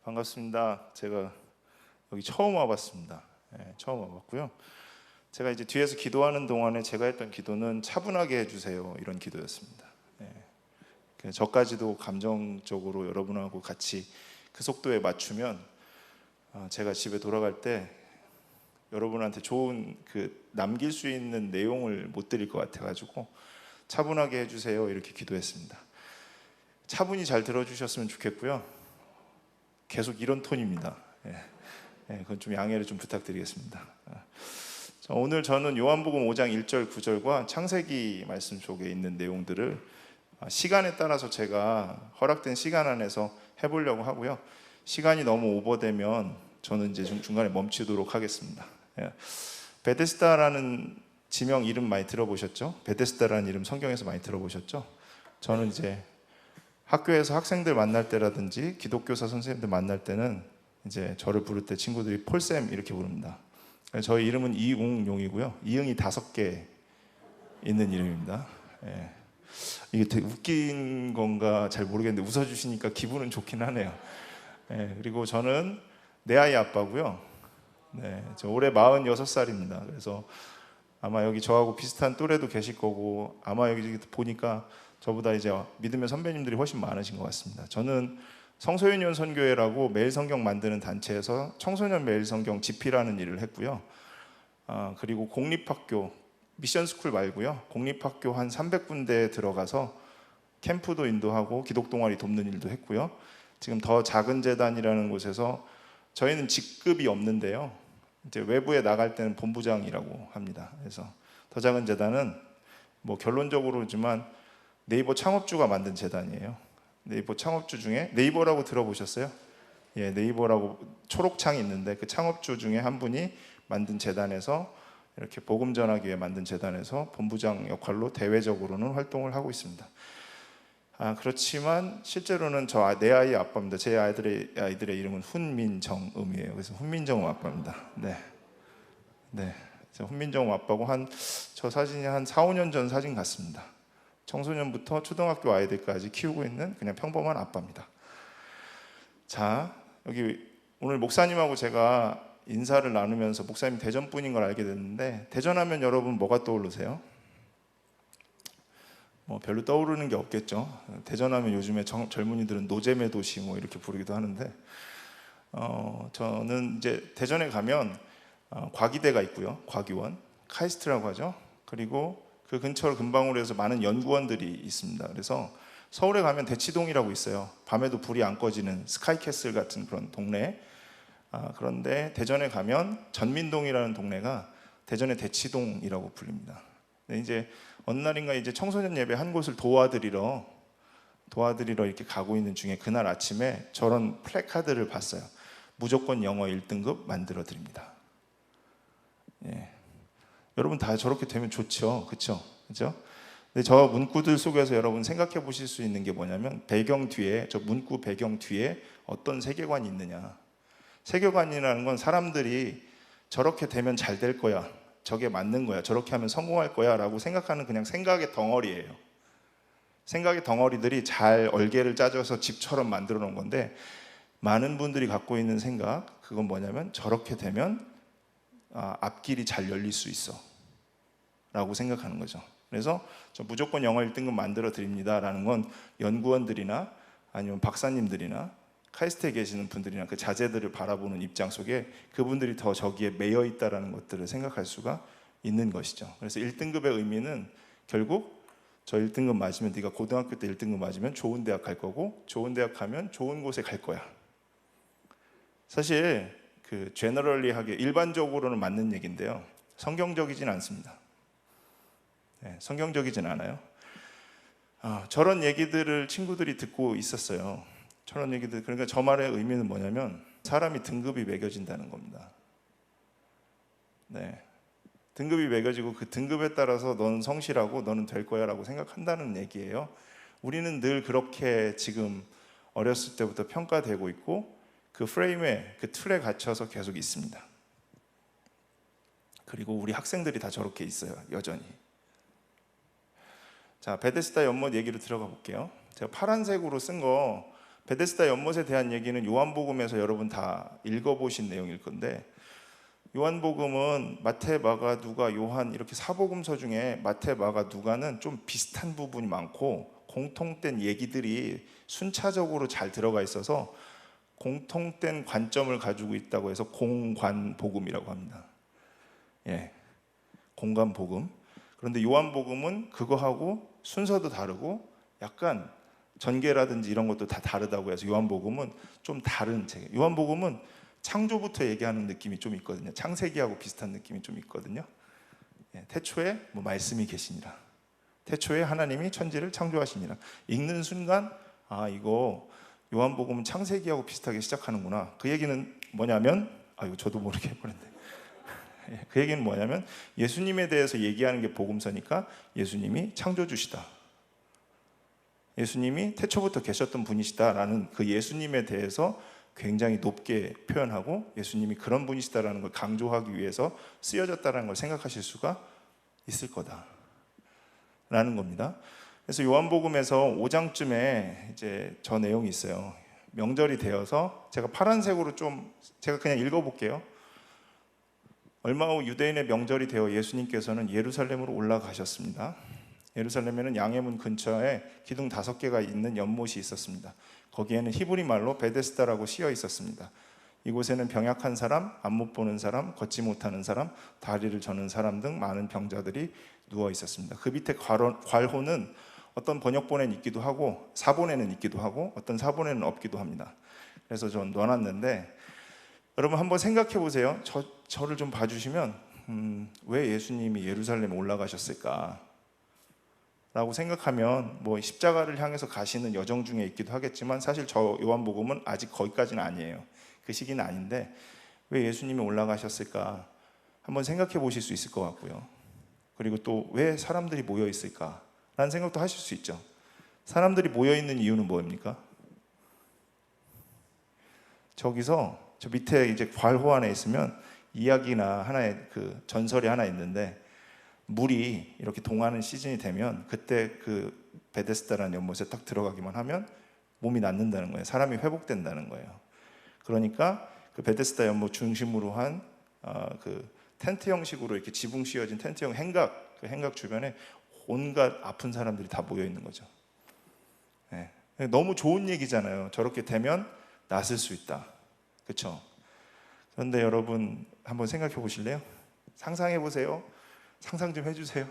반갑습니다. 제가 여기 처음 와봤습니다. 처음 와봤고요. 제가 이제 뒤에서 기도하는 동안에 제가 했던 기도는 차분하게 해주세요, 이런 기도였습니다. 저까지도 감정적으로 여러분하고 같이 그 속도에 맞추면 제가 집에 돌아갈 때 여러분한테 좋은 남길 수 있는 내용을 못 드릴 것 같아가지고 차분하게 해주세요, 이렇게 기도했습니다. 차분히 잘 들어주셨으면 좋겠고요. 계속 이런 톤입니다. 그건 좀 양해를 좀 부탁드리겠습니다. 오늘 저는 요한복음 5장 1절 9절과 창세기 말씀 속에 있는 내용들을 시간에 따라서 제가 허락된 시간 안에서 해보려고 하고요. 시간이 너무 오버되면 저는 이제 중간에 멈추도록 하겠습니다. 베데스다라는 지명 이름 많이 들어보셨죠? 베데스다라는 이름 성경에서 많이 들어보셨죠? 저는 이제 학교에서 학생들 만날 때라든지 기독교사 선생님들 만날 때는 이제 저를 부를 때 친구들이 폴쌤 이렇게 부릅니다. 저희 이름은 이웅용이고요. 이응이 5개 있는 이름입니다. 이게 되게 웃긴 건가 잘 모르겠는데 웃어주시니까 기분은 좋긴 하네요. 그리고 저는 내 아이 아빠고요. 저 올해 46살입니다. 그래서 아마 여기 저하고 비슷한 또래도 계실 거고 아마 여기 보니까 저보다 이제 믿음의 선배님들이 훨씬 많으신 것 같습니다. 저는 성소유년 선교회라고 매일 성경 만드는 단체에서 청소년 매일 성경 집필하는 일을 했고요. 그리고 공립학교, 미션스쿨 말고요. 공립학교 한 300군데에 들어가서 캠프도 인도하고 기독동아리 돕는 일도 했고요. 지금 더 작은 재단이라는 곳에서 저희는 직급이 없는데요. 이제 외부에 나갈 때는 본부장이라고 합니다. 그래서 더 작은 재단은 뭐 결론적으로지만 네이버 창업주가 만든 재단이에요. 네이버 창업주 중에 네이버라고 들어보셨어요? 네이버라고 초록창이 있는데 그 창업주 중에 한 분이 만든 재단에서 이렇게 복음 전하기 위해 만든 재단에서 본부장 역할로 대외적으로는 활동을 하고 있습니다. 그렇지만 실제로는 내 아이 아빠입니다. 제 아이들의 이름은 훈민정음이에요. 그래서 훈민정음 아빠입니다. 훈민정음 아빠고 저 사진이 한 4, 5년 전 사진 같습니다. 청소년부터 초등학교 아이들까지 키우고 있는 그냥 평범한 아빠입니다. 자, 여기 오늘 목사님하고 제가 인사를 나누면서 목사님 대전 분인 걸 알게 됐는데 대전하면 여러분 뭐가 떠오르세요? 뭐 별로 떠오르는 게 없겠죠. 대전하면 요즘에 젊은이들은 노잼의 도시 뭐 이렇게 부르기도 하는데 저는 이제 대전에 가면 과기대가 있고요. 과기원, 카이스트라고 하죠. 그리고 그 근처로 근방으로 해서 많은 연구원들이 있습니다. 그래서 서울에 가면 대치동이라고 있어요. 밤에도 불이 안 꺼지는 스카이캐슬 같은 그런 동네. 그런데 대전에 가면 전민동이라는 동네가 대전의 대치동이라고 불립니다. 근데 이제 어느 날인가 이제 청소년 예배 한 곳을 도와드리러 이렇게 가고 있는 중에 그날 아침에 저런 플래카드를 봤어요. 무조건 영어 1등급 만들어 드립니다. 여러분 다 저렇게 되면 좋죠, 그렇죠? 근데 저 문구들 속에서 여러분 생각해 보실 수 있는 게 뭐냐면 저 문구 배경 뒤에 어떤 세계관이 있느냐. 세계관이라는 건 사람들이 저렇게 되면 잘 될 거야, 저게 맞는 거야, 저렇게 하면 성공할 거야 라고 생각하는 그냥 생각의 덩어리예요. 생각의 덩어리들이 잘 얼개를 짜줘서 집처럼 만들어 놓은 건데 많은 분들이 갖고 있는 생각, 그건 뭐냐면 저렇게 되면 앞길이 잘 열릴 수 있어 라고 생각하는 거죠. 그래서 저 무조건 영어 1등급 만들어 드립니다 라는 건 연구원들이나 아니면 박사님들이나 카이스트에 계시는 분들이나 그 자제들을 바라보는 입장 속에 그분들이 더 저기에 매여 있다는 것들을 생각할 수가 있는 것이죠. 그래서 1등급의 의미는 결국 저 1등급 맞으면 네가 고등학교 때 1등급 맞으면 좋은 대학 갈 거고 좋은 대학 가면 좋은 곳에 갈 거야. 사실 제너럴리하게 일반적으로는 맞는 얘기인데요. 성경적이진 않습니다. 성경적이진 않아요. 저런 얘기들을 친구들이 듣고 있었어요. 저런 얘기들, 그러니까 저 말의 의미는 뭐냐면 사람이 등급이 매겨진다는 겁니다. 등급이 매겨지고 그 등급에 따라서 너는 성실하고 너는 될 거야 라고 생각한다는 얘기예요. 우리는 늘 그렇게 지금 어렸을 때부터 평가되고 있고 그 프레임에, 그 틀에 갇혀서 계속 있습니다. 그리고 우리 학생들이 다 저렇게 있어요, 여전히. 자, 베데스다 연못 얘기로 들어가 볼게요. 제가 파란색으로 쓴 거 베데스다 연못에 대한 얘기는 요한복음에서 여러분 다 읽어보신 내용일 건데, 요한복음은 마태, 마가, 누가, 요한 이렇게 사복음서 중에 마태, 마가, 누가는 좀 비슷한 부분이 많고 공통된 얘기들이 순차적으로 잘 들어가 있어서 공통된 관점을 가지고 있다고 해서 공관복음이라고 합니다. 예, 공관복음. 그런데 요한복음은 그거하고 순서도 다르고 약간 전개라든지 이런 것도 다 다르다고 해서 요한복음은 좀 다른 책. 요한복음은 창조부터 얘기하는 느낌이 좀 있거든요. 창세기하고 비슷한 느낌이 좀 있거든요. 예, 태초에 뭐 말씀이 계시니라. 태초에 하나님이 천지를 창조하시니라. 읽는 순간 아, 이거 요한복음은 창세기하고 비슷하게 시작하는구나. 그 얘기는 뭐냐면, 이거 저도 모르게 해버렸네. 그 얘기는 뭐냐면 예수님에 대해서 얘기하는 게 복음서니까 예수님이 창조주시다, 예수님이 태초부터 계셨던 분이시다라는 그 예수님에 대해서 굉장히 높게 표현하고 예수님이 그런 분이시다라는 걸 강조하기 위해서 쓰여졌다라는 걸 생각하실 수가 있을 거다라는 겁니다. 그래서 요한복음에서 5장쯤에 이제 저 내용이 있어요. 명절이 되어서 제가 파란색으로 제가 그냥 읽어볼게요. 얼마 후 유대인의 명절이 되어 예수님께서는 예루살렘으로 올라가셨습니다. 예루살렘에는 양의 문 근처에 기둥 5개가 있는 연못이 있었습니다. 거기에는 히브리 말로 베데스다라고 씌어 있었습니다. 이곳에는 병약한 사람, 안 못 보는 사람, 걷지 못하는 사람, 다리를 저는 사람 등 많은 병자들이 누워 있었습니다. 그 밑에 괄호는 어떤 번역본에는 있기도 하고 사본에는 있기도 하고 어떤 사본에는 없기도 합니다. 그래서 전 넣어놨는데 여러분 한번 생각해 보세요. 저를 좀 봐주시면 왜 예수님이 예루살렘에 올라가셨을까? 라고 생각하면 뭐 십자가를 향해서 가시는 여정 중에 있기도 하겠지만 사실 저 요한복음은 아직 거기까지는 아니에요. 그 시기는 아닌데 왜 예수님이 올라가셨을까? 한번 생각해 보실 수 있을 것 같고요. 그리고 또 왜 사람들이 모여 있을까? 라는 생각도 하실 수 있죠. 사람들이 모여 있는 이유는 뭐입니까? 저기서 저 밑에 이제 괄호 안에 있으면 이야기나 하나의 그 전설이 하나 있는데 물이 이렇게 동하는 시즌이 되면 그때 그 베데스다라는 연못에 딱 들어가기만 하면 몸이 낫는다는 거예요. 사람이 회복된다는 거예요. 그러니까 그 베데스다 연못 중심으로 한 그 텐트 형식으로 이렇게 지붕 씌워진 텐트형 행각, 그 행각 주변에 온갖 아픈 사람들이 다 모여 있는 거죠. 네. 너무 좋은 얘기잖아요. 저렇게 되면 낫을 수 있다. 그렇죠? 그런데 여러분 한번 생각해 보실래요? 상상해 보세요. 상상 좀 해주세요.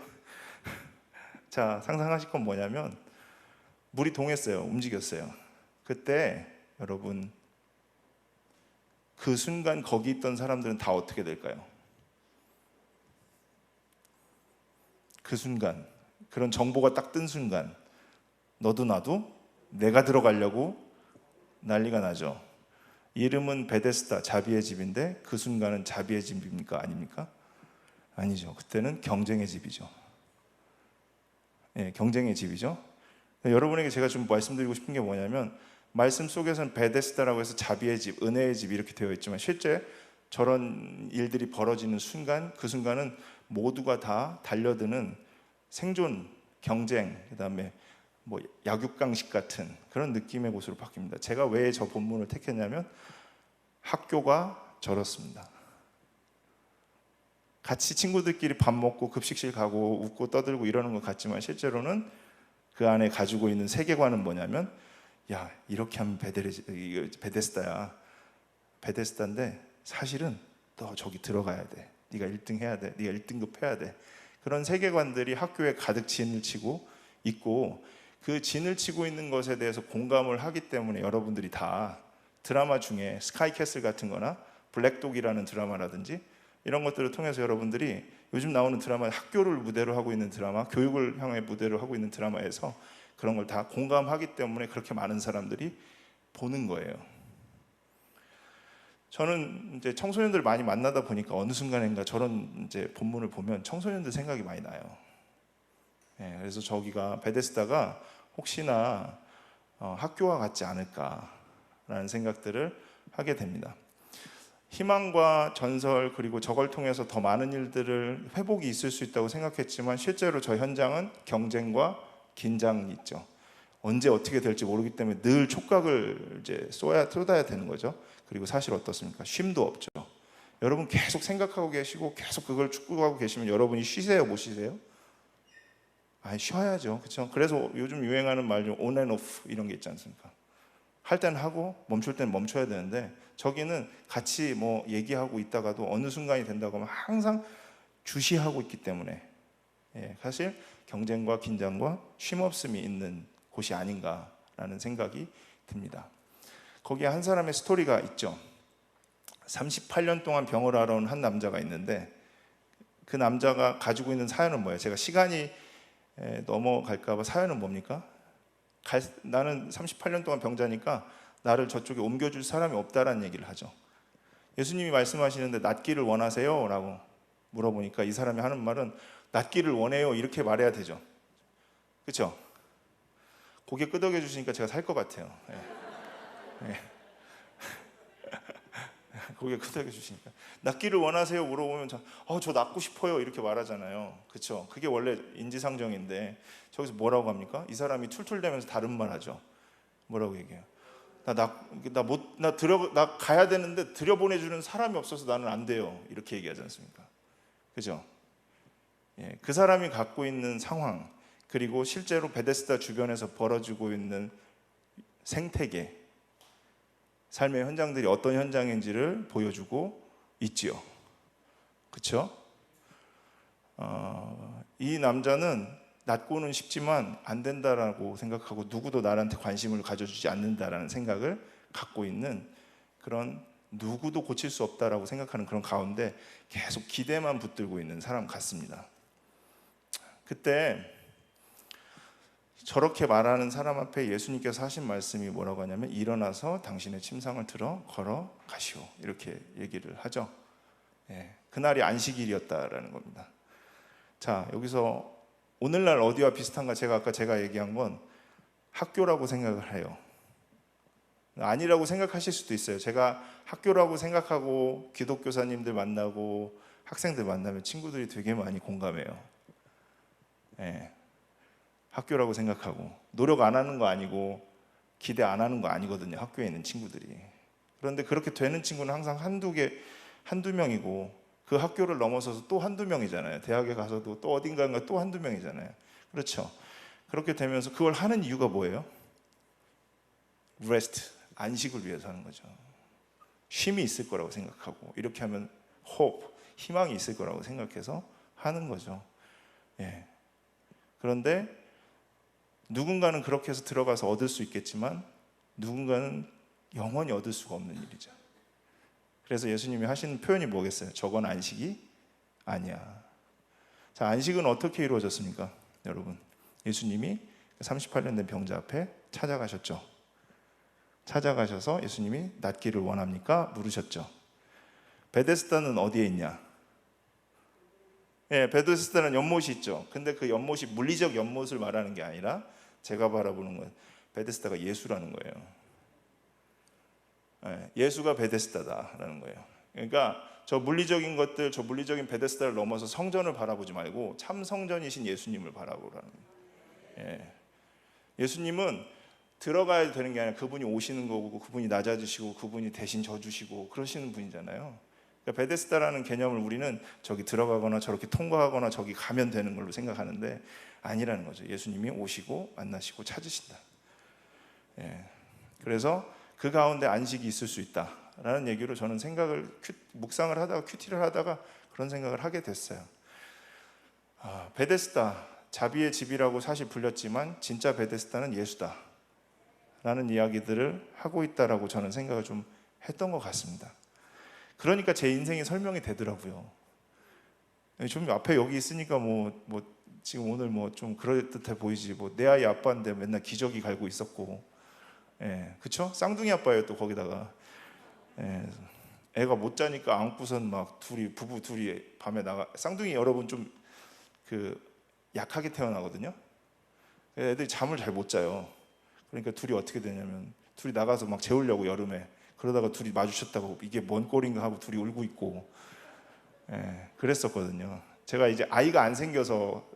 자, 상상하실 건 뭐냐면 물이 동했어요. 움직였어요. 그때 여러분 그 순간 거기 있던 사람들은 다 어떻게 될까요? 그 순간, 그런 정보가 딱 뜬 순간 너도 나도 내가 들어가려고 난리가 나죠. 이름은 베데스다, 자비의 집인데 그 순간은 자비의 집입니까? 아닙니까? 아니죠. 그때는 경쟁의 집이죠. 예, 경쟁의 집이죠. 여러분에게 제가 좀 말씀드리고 싶은 게 뭐냐면 말씀 속에서는 베데스다라고 해서 자비의 집, 은혜의 집 이렇게 되어 있지만 실제 저런 일들이 벌어지는 순간 그 순간은 모두가 다 달려드는 생존, 경쟁, 그다음에 뭐 약육강식 같은 그런 느낌의 곳으로 바뀝니다. 제가 왜 저 본문을 택했냐면 학교가 저렇습니다. 같이 친구들끼리 밥 먹고 급식실 가고 웃고 떠들고 이러는 것 같지만 실제로는 그 안에 가지고 있는 세계관은 뭐냐면 야, 이렇게 하면 베데스다야. 베데스다인데 사실은 너 저기 들어가야 돼. 네가 1등 해야 돼. 네가 1등급 해야 돼. 그런 세계관들이 학교에 가득 진을 치고 있고 그 진을 치고 있는 것에 대해서 공감을 하기 때문에 여러분들이 다 드라마 중에 스카이캐슬 같은 거나 블랙독이라는 드라마라든지 이런 것들을 통해서 여러분들이 요즘 나오는 드라마, 학교를 무대로 하고 있는 드라마, 교육을 향해 무대로 하고 있는 드라마에서 그런 걸 다 공감하기 때문에 그렇게 많은 사람들이 보는 거예요. 저는 이제 청소년들 많이 만나다 보니까 어느 순간인가 저런 이제 본문을 보면 청소년들 생각이 많이 나요. 예, 그래서 저기가 베데스다가 혹시나 학교와 같지 않을까라는 생각들을 하게 됩니다. 희망과 전설 그리고 저걸 통해서 더 많은 일들을 회복이 있을 수 있다고 생각했지만 실제로 저 현장은 경쟁과 긴장이 있죠. 언제 어떻게 될지 모르기 때문에 늘 촉각을 이제 쏟아야 되는 거죠. 그리고 사실 어떻습니까? 쉼도 없죠. 여러분 계속 생각하고 계시고 계속 그걸 추구하고 계시면 여러분이 쉬세요, 못 쉬세요? 아니, 쉬어야죠. 그렇죠? 그래서 요즘 유행하는 말 중 on and off 이런 게 있지 않습니까? 할 때는 하고 멈출 때는 멈춰야 되는데, 저기는 같이 뭐 얘기하고 있다가도 어느 순간이 된다고 하면 항상 주시하고 있기 때문에 사실 경쟁과 긴장과 쉼없음이 있는 곳이 아닌가라는 생각이 듭니다. 거기에 한 사람의 스토리가 있죠. 38년 동안 병을 앓아 온 한 남자가 있는데, 그 남자가 가지고 있는 사연은 뭐예요? 제가 시간이 넘어갈까 봐 사연은 뭡니까? 나는 38년 동안 병자니까 나를 저쪽에 옮겨줄 사람이 없다라는 얘기를 하죠. 예수님이 말씀하시는데 낫기를 원하세요? 라고 물어보니까 이 사람이 하는 말은 낫기를 원해요, 이렇게 말해야 되죠. 그렇죠? 고개 끄덕여 주시니까 제가 살 것 같아요. 고개 끄덕여 주시니까 낫기를 원하세요 물어보면 저 낫고 싶어요 이렇게 말하잖아요. 그렇죠? 그게 원래 인지상정인데 저기서 뭐라고 합니까? 이 사람이 툴툴대면서 다른 말 하죠. 뭐라고 얘기해요? 나 가야 되는데 들여보내주는 사람이 없어서 나는 안 돼요, 이렇게 얘기하지 않습니까? 그죠? 그 사람이 갖고 있는 상황, 그리고 실제로 베데스다 주변에서 벌어지고 있는 생태계, 삶의 현장들이 어떤 현장인지를 보여주고 있지요. 그렇죠? 이 남자는 낫고는 싶지만 안 된다라고 생각하고 누구도 나한테 관심을 가져주지 않는다라는 생각을 갖고 있는, 그런 누구도 고칠 수 없다라고 생각하는 그런 가운데 계속 기대만 붙들고 있는 사람 같습니다. 그때 저렇게 말하는 사람 앞에 예수님께서 하신 말씀이 뭐라고 하냐면 일어나서 당신의 침상을 들어 걸어가시오, 이렇게 얘기를 하죠. 그날이 안식일이었다라는 겁니다. 자, 여기서 오늘날 어디와 비슷한가? 제가 얘기한 건 학교라고 생각을 해요. 아니라고 생각하실 수도 있어요. 제가 학교라고 생각하고 기독교사님들 만나고 학생들 만나면 친구들이 되게 많이 공감해요. 학교라고 생각하고 노력 안 하는 거 아니고 기대 안 하는 거 아니거든요, 학교에 있는 친구들이. 그런데 그렇게 되는 친구는 항상 한두 명이고, 그 학교를 넘어서서 또 한두 명이잖아요. 대학에 가서도 또 어딘가가 또 한두 명이잖아요. 그렇죠? 그렇게 되면서 그걸 하는 이유가 뭐예요? rest, 안식을 위해서 하는 거죠. 쉼이 있을 거라고 생각하고, 이렇게 하면 hope, 희망이 있을 거라고 생각해서 하는 거죠. 그런데 누군가는 그렇게 해서 들어가서 얻을 수 있겠지만 누군가는 영원히 얻을 수가 없는 일이죠. 그래서 예수님이 하시는 표현이 뭐겠어요? 저건 안식이 아니야. 자, 안식은 어떻게 이루어졌습니까? 여러분, 예수님이 38년 된 병자 앞에 찾아가셨죠. 찾아가셔서 예수님이 낫기를 원합니까? 물으셨죠. 베데스다는 어디에 있냐? 베데스다는 연못이 있죠. 근데 그 연못이 물리적 연못을 말하는 게 아니라 제가 바라보는 건 베데스다가 예수라는 거예요. 예수가 베데스다다라는 거예요. 그러니까 저 물리적인 것들, 저 물리적인 베데스다를 넘어서 성전을 바라보지 말고 참 성전이신 예수님을 바라보라는 거예요. 예수님은 들어가야 되는 게 아니라 그분이 오시는 거고, 그분이 낮아지시고 그분이 대신 져주시고 그러시는 분이잖아요. 그러니까 베데스다라는 개념을 우리는 저기 들어가거나 저렇게 통과하거나 저기 가면 되는 걸로 생각하는데 아니라는 거죠. 예수님이 오시고 만나시고 찾으신다. 그래서 그 가운데 안식이 있을 수 있다라는 얘기로 저는 묵상을 하다가 큐티를 하다가 그런 생각을 하게 됐어요. 베데스다, 자비의 집이라고 사실 불렸지만 진짜 베데스다는 예수다라는 이야기들을 하고 있다라고 저는 생각을 좀 했던 것 같습니다. 그러니까 제 인생이 설명이 되더라고요. 좀 앞에 여기 있으니까 뭐 지금 오늘 뭐 좀 그럴듯해 보이지, 뭐 내 아이 아빠인데 맨날 기저귀 갈고 있었고, 그쵸? 쌍둥이 아빠예요. 또 거기다가 애가 못 자니까 안고선 막 부부 둘이 밤에 나가. 쌍둥이 여러분 좀 약하게 태어나거든요. 애들이 잠을 잘 못 자요. 그러니까 둘이 어떻게 되냐면 둘이 나가서 막 재우려고 여름에, 그러다가 둘이 마주쳤다고 이게 뭔 꼴인가 하고 둘이 울고 있고, 그랬었거든요. 제가 이제 아이가 안 생겨서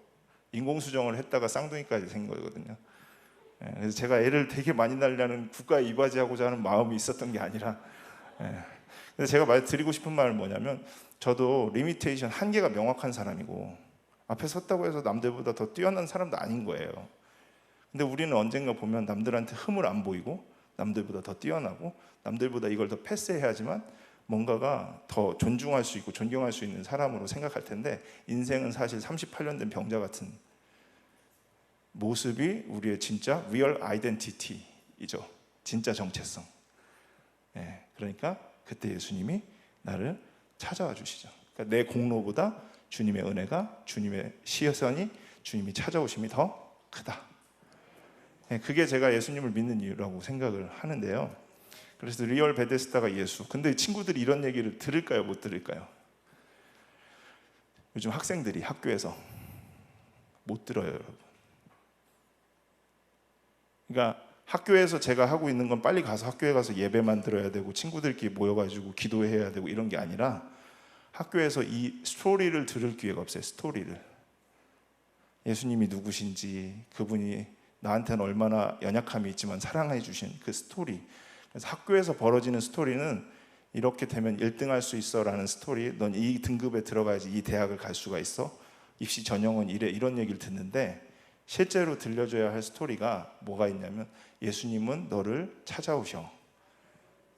인공수정을 했다가 쌍둥이까지 생긴 거거든요. 그래서 제가 애를 되게 많이 낳으려는 국가에 이바지하고자 하는 마음이 있었던 게 아니라, 그래서 제가 드리고 싶은 말은 뭐냐면, 저도 리미테이션, 한계가 명확한 사람이고 앞에 섰다고 해서 남들보다 더 뛰어난 사람도 아닌 거예요. 근데 우리는 언젠가 보면 남들한테 흠을 안 보이고 남들보다 더 뛰어나고 남들보다 이걸 더 패스해야지만 뭔가가 더 존중할 수 있고 존경할 수 있는 사람으로 생각할 텐데, 인생은 사실 38년 된 병자 같은 모습이 우리의 진짜 리얼 아이덴티티이죠. 진짜 정체성. 그러니까 그때 예수님이 나를 찾아와 주시죠. 그러니까 내 공로보다 주님의 은혜가, 주님의 시선이, 주님이 찾아오심이 더 크다. 그게 제가 예수님을 믿는 이유라고 생각을 하는데요. 그래서 리얼 베데스다가 예수. 근데 친구들이 이런 얘기를 들을까요, 못 들을까요? 요즘 학생들이 학교에서 못 들어요, 여러분. 그러니까 학교에서 제가 하고 있는 건 빨리 가서 학교에 가서 예배만 들어야 되고 친구들끼리 모여가지고 기도해야 되고 이런 게 아니라, 학교에서 이 스토리를 들을 기회가 없어요. 스토리를. 예수님이 누구신지, 그분이 나한테는 얼마나 연약함이 있지만 사랑해 주신 그 스토리. 그래서 학교에서 벌어지는 스토리는 이렇게 되면 1등 할 수 있어 라는 스토리, 넌 이 등급에 들어가야지 이 대학을 갈 수가 있어, 입시 전형은 이래, 이런 얘기를 듣는데, 실제로 들려줘야 할 스토리가 뭐가 있냐면, 예수님은 너를 찾아오셔.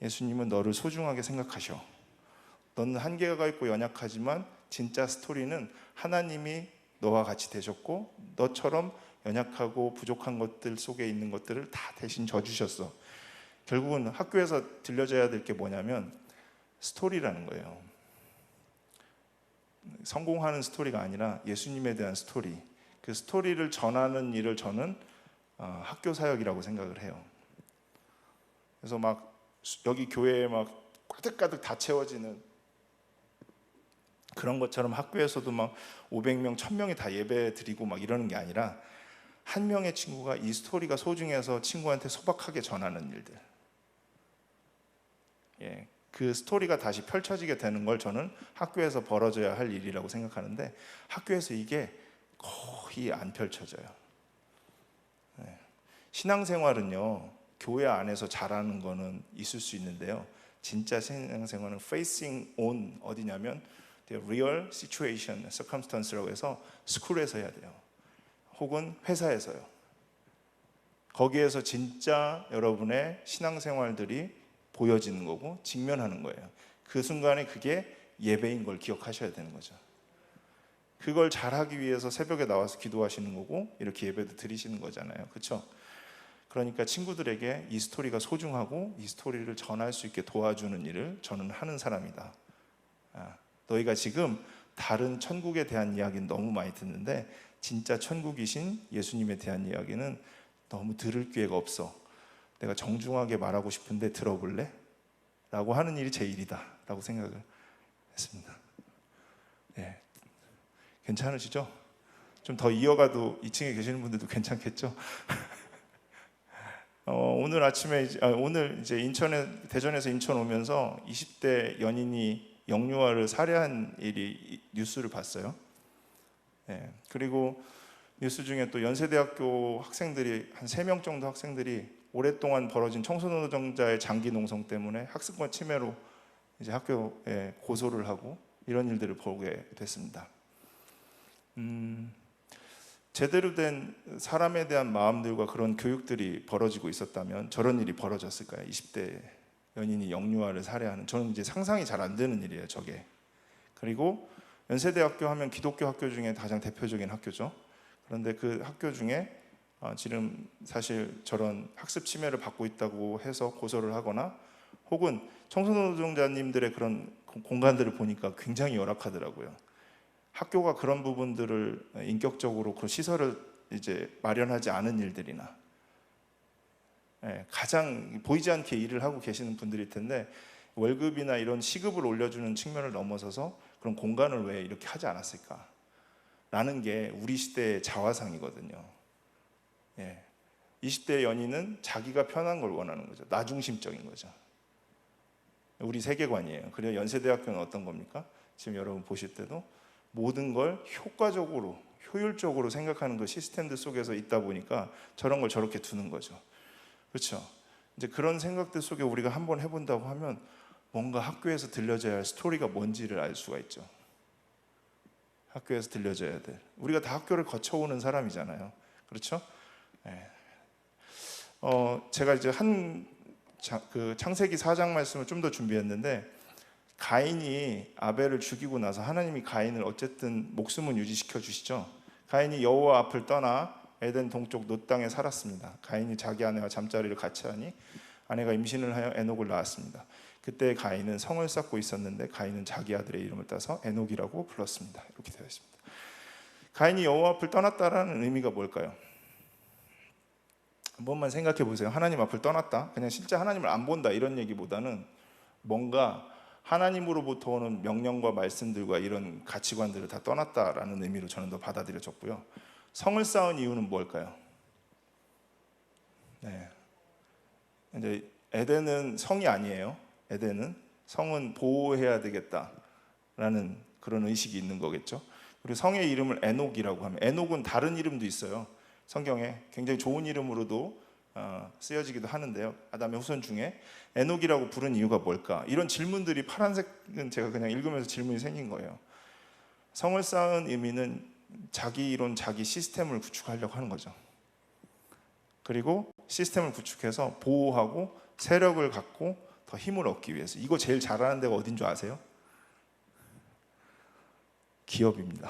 예수님은 너를 소중하게 생각하셔. 너는 한계가 있고 연약하지만 진짜 스토리는 하나님이 너와 같이 되셨고 너처럼 연약하고 부족한 것들 속에 있는 것들을 다 대신 져주셨어. 결국은 학교에서 들려줘야 될 게 뭐냐면 스토리라는 거예요. 성공하는 스토리가 아니라 예수님에 대한 스토리. 그 스토리를 전하는 일을 저는 학교 사역이라고 생각을 해요. 그래서 막 여기 교회에 막 가득가득 다 채워지는 그런 것처럼 학교에서도 막 500명, 1000명이 다 예배 드리고 막 이러는 게 아니라, 한 명의 친구가 이 스토리가 소중해서 친구한테 소박하게 전하는 일들. 그 스토리가 다시 펼쳐지게 되는 걸 저는 학교에서 벌어져야 할 일이라고 생각하는데, 학교에서 이게 거의 안 펼쳐져요. 신앙생활은요, 교회 안에서 잘하는 거는 있을 수 있는데요, 진짜 신앙생활은 facing on 어디냐면 real situation, circumstance라고 해서 스쿨에서 해야 돼요. 혹은 회사에서요. 거기에서 진짜 여러분의 신앙생활들이 보여지는 거고 직면하는 거예요. 그 순간에 그게 예배인 걸 기억하셔야 되는 거죠. 그걸 잘하기 위해서 새벽에 나와서 기도하시는 거고 이렇게 예배도 드리시는 거잖아요. 그렇죠? 그러니까 친구들에게 이 스토리가 소중하고 이 스토리를 전할 수 있게 도와주는 일을 저는 하는 사람이다. 너희가 지금 다른 천국에 대한 이야기는 너무 많이 듣는데 진짜 천국이신 예수님에 대한 이야기는 너무 들을 기회가 없어. 내가 정중하게 말하고 싶은데 들어볼래? 라고 하는 일이 제 일이다 라고 생각을 했습니다. 괜찮으시죠? 좀 더 이어가도 2층에 계시는 분들도 괜찮겠죠? 오늘 아침에 오늘 이제 대전에서 인천 오면서 20대 연인이 영유아를 살해한 일이 뉴스를 봤어요. 그리고 뉴스 중에 또 연세대학교 학생들이 한 3명 정도 학생들이 오랫동안 벌어진 청소노동자의 장기 농성 때문에 학습권 침해로 이제 학교에 고소를 하고 이런 일들을 보게 됐습니다. 제대로 된 사람에 대한 마음들과 그런 교육들이 벌어지고 있었다면 저런 일이 벌어졌을까요? 20대 연인이 영유아를 살해하는, 저는 이제 상상이 잘 안 되는 일이에요, 저게. 그리고 연세대학교 하면 기독교 학교 중에 가장 대표적인 학교죠. 그런데 그 학교 중에 지금 사실 저런 학습 침해를 받고 있다고 해서 고소를 하거나 혹은 청소노동자님들의 그런 공간들을 보니까 굉장히 열악하더라고요. 학교가 그런 부분들을 인격적으로 그 시설을 이제 마련하지 않은 일들이나 가장 보이지 않게 일을 하고 계시는 분들일 텐데 월급이나 이런 시급을 올려주는 측면을 넘어서서 그런 공간을 왜 이렇게 하지 않았을까? 라는 게 우리 시대의 자화상이거든요. 20대 연인은 자기가 편한 걸 원하는 거죠. 나 중심적인 거죠. 우리 세계관이에요. 그래서 연세대학교는 어떤 겁니까? 지금 여러분 보실 때도 모든 걸 효율적으로 생각하는 그 시스템들 속에서 있다 보니까 저런 걸 저렇게 두는 거죠. 그렇죠? 이제 그런 생각들 속에 우리가 한번 해본다고 하면 뭔가 학교에서 들려져야 할 스토리가 뭔지를 알 수가 있죠. 학교에서 들려져야 돼. 우리가 다 학교를 거쳐오는 사람이잖아요. 그렇죠? 네. 제가 이제 그 창세기 4장 말씀을 좀 더 준비했는데, 가인이 아벨을 죽이고 나서 하나님이 가인을 어쨌든 목숨은 유지시켜 주시죠. 가인이 여호와 앞을 떠나 에덴 동쪽 놋 땅에 살았습니다. 가인이 자기 아내와 잠자리를 같이 하니 아내가 임신을 하여 에녹을 낳았습니다. 그때 가인은 성을 쌓고 있었는데 가인은 자기 아들의 이름을 따서 에녹이라고 불렀습니다. 이렇게 되어 있습니다. 가인이 여호와 앞을 떠났다라는 의미가 뭘까요? 한 번만 생각해 보세요. 하나님 앞을 떠났다, 그냥 실제 하나님을 안 본다 이런 얘기보다는 뭔가 하나님으로부터 오는 명령과 말씀들과 이런 가치관들을 다 떠났다라는 의미로 저는 더 받아들여졌고요. 성을 쌓은 이유는 뭘까요? 네. 이제 에덴은 성이 아니에요. 에덴은 성은 보호해야 되겠다라는 그런 의식이 있는 거겠죠. 그리고 성의 이름을 에녹이라고 하면, 에녹은 다른 이름도 있어요. 성경에 굉장히 좋은 이름으로도 쓰여지기도 하는데요. 아담의 후손 중에 에녹이라고 부른 이유가 뭘까? 이런 질문들이, 파란색은 제가 그냥 읽으면서 질문이 생긴 거예요. 성을 쌓은 의미는 자기 이론, 자기 시스템을 구축하려고 하는 거죠. 그리고 시스템을 구축해서 보호하고 세력을 갖고 더 힘을 얻기 위해서. 이거 제일 잘하는 데가 어딘 줄 아세요? 기업입니다.